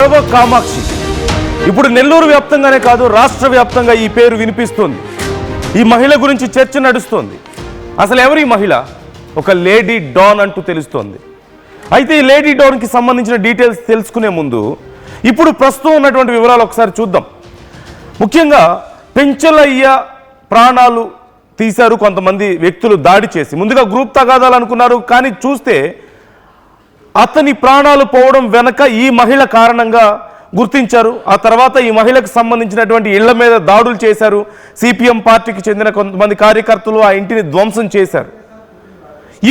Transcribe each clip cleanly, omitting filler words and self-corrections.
అరవ కామాక్షి. ఇప్పుడు నెల్లూరు వ్యాప్తంగానే కాదు, రాష్ట్ర వ్యాప్తంగా ఈ పేరు వినిపిస్తుంది. ఈ మహిళ గురించి చర్చ నడుస్తోంది. అసలు ఎవరు ఈ మహిళ? ఒక లేడీ డాన్ అంటూ తెలుస్తోంది. అయితే ఈ లేడీ డాన్కి సంబంధించిన డీటెయిల్స్ తెలుసుకునే ముందు ఇప్పుడు ప్రస్తుతం ఉన్నటువంటి వివరాలు ఒకసారి చూద్దాం. ముఖ్యంగా పెంచలయ్య ప్రాణాలు తీశారు కొంతమంది వ్యక్తులు దాడి చేసి. ముందుగా గ్రూప్ తగాదాలు అనుకున్నారు, కానీ చూస్తే అతని ప్రాణాలు పోవడం వెనక ఈ మహిళ కారణంగా గుర్తించారు. ఆ తర్వాత ఈ మహిళకు సంబంధించినటువంటి ఇళ్ల మీద దాడులు చేశారు. సిపిఎం పార్టీకి చెందిన కొంతమంది కార్యకర్తలు ఆ ఇంటిని ధ్వంసం చేశారు.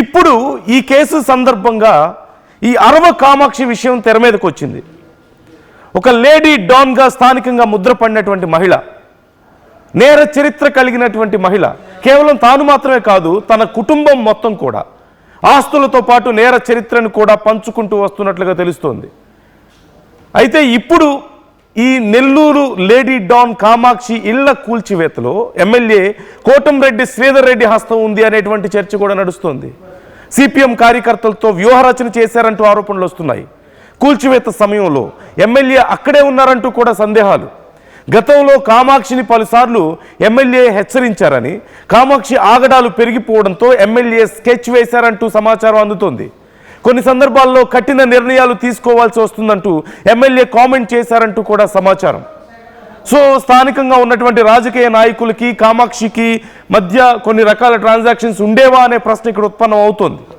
ఇప్పుడు ఈ కేసు సందర్భంగా ఈ అరవ కామాక్షి విషయం తెర మీదకి వచ్చింది. ఒక లేడీ డాన్గా స్థానికంగా ముద్రపడినటువంటి మహిళ, నేర చరిత్ర కలిగినటువంటి మహిళ. కేవలం తాను మాత్రమే కాదు, తన కుటుంబం మొత్తం కూడా ఆస్తులతో పాటు నేర చరిత్రను కూడా పంచుకుంటూ వస్తున్నట్లుగా తెలుస్తోంది. అయితే ఇప్పుడు ఈ నెల్లూరు లేడీ డాన్ కామాక్షి ఇళ్ల కూల్చివేతలో ఎమ్మెల్యే కోటంరెడ్డి శ్రీధర్ రెడ్డి హస్తం ఉంది అనేటువంటి చర్చ కూడా నడుస్తోంది. సిపిఎం కార్యకర్తలతో వ్యూహరచన చేశారంటూ ఆరోపణలు వస్తున్నాయి. కూల్చివేత సమయంలో ఎమ్మెల్యే అక్కడే ఉన్నారంటూ కూడా సందేహాలు. గతంలో కామాక్షిని పలుసార్లు ఎమ్మెల్యే హెచ్చరించారని, కామాక్షి ఆగడాలు పెరిగిపోవడంతో ఎమ్మెల్యే స్కెచ్ వేశారంటూ సమాచారం అందుతోంది. కొన్ని సందర్భాల్లో కఠిన నిర్ణయాలు తీసుకోవాల్సి వస్తుందంటూ ఎమ్మెల్యే కామెంట్ చేశారంటూ కూడా సమాచారం. సో స్థానికంగా ఉన్నటువంటి రాజకీయ నాయకులకి కామాక్షికి మధ్య కొన్ని రకాల ట్రాన్సాక్షన్స్ ఉండేవా అనే ప్రశ్న ఇక్కడ ఉత్పన్నం అవుతోంది.